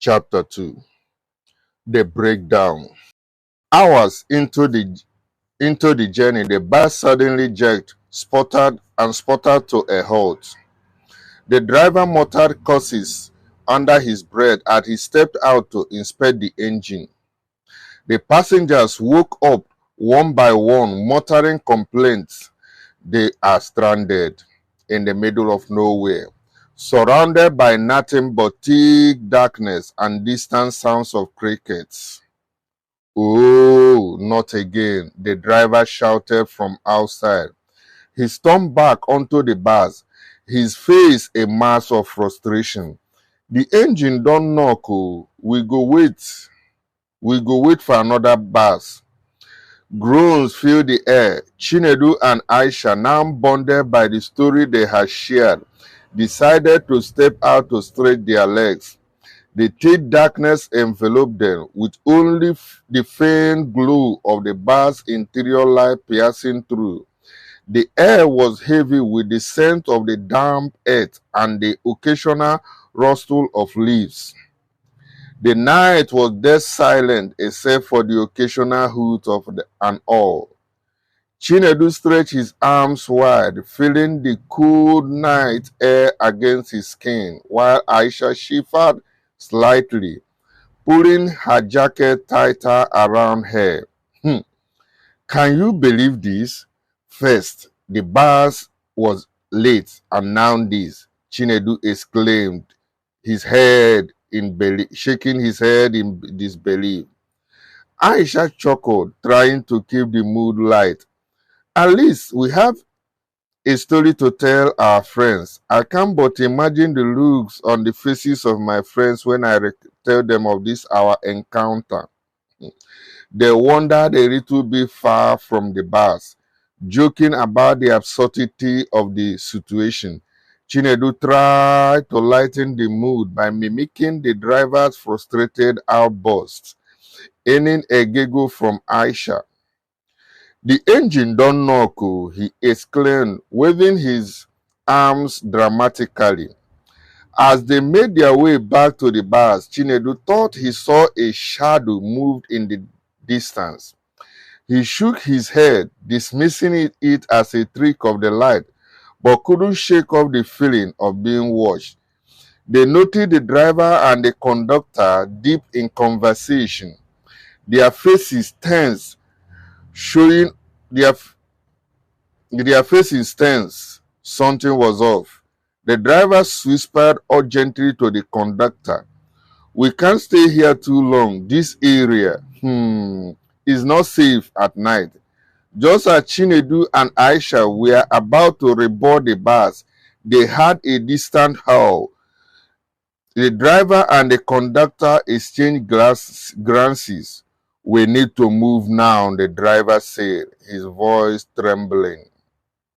Chapter 2. The Breakdown. Hours into the journey, the bus suddenly jerked, sputtered to a halt. The driver muttered curses under his breath as he stepped out to inspect the engine. The passengers woke up one by one, muttering complaints. They are stranded in the middle of nowhere, surrounded by nothing but thick darkness and distant sounds of crickets. "Oh, not again," the driver shouted from outside. He stormed back onto the bus, his face a mass of frustration. "The engine don't knock, oh. We go wait for another bus." Groans filled the air. Chinedu and Aisha, now bonded by the story they had shared, decided to step out to stretch their legs. The thick darkness enveloped them, with only the faint glow of the bus's interior light piercing through. The air was heavy with the scent of the damp earth and the occasional rustle of leaves. The night was dead silent except for the occasional hoot of an owl. Chinedu stretched his arms wide, feeling the cool night air against his skin, while Aisha shivered slightly, pulling her jacket tighter around her. Can you believe this? First, the bus was late, and now this, Chinedu exclaimed, shaking his head in disbelief. Aisha chuckled, trying to keep the mood light. "At least we have a story to tell our friends. I can't but imagine the looks on the faces of my friends when I tell them of this our encounter." They wandered a little bit far from the bus, joking about the absurdity of the situation. Chinedu tried to lighten the mood by mimicking the driver's frustrated outbursts, earning a giggle from Aisha. "The engine don't knock," he exclaimed, waving his arms dramatically. As they made their way back to the bus, Chinedu thought he saw a shadow move in the distance. He shook his head, dismissing it as a trick of the light, but couldn't shake off the feeling of being watched. They noted the driver and the conductor deep in conversation, their faces tense, showing their faces tense. Something was off. The driver whispered urgently to the conductor, "We can't stay here too long. This area is not safe at night." Just as Chinedu and Aisha were about to reboard the bus, they heard a distant howl. The driver and the conductor exchanged glances. "We need to move now," the driver said, his voice trembling.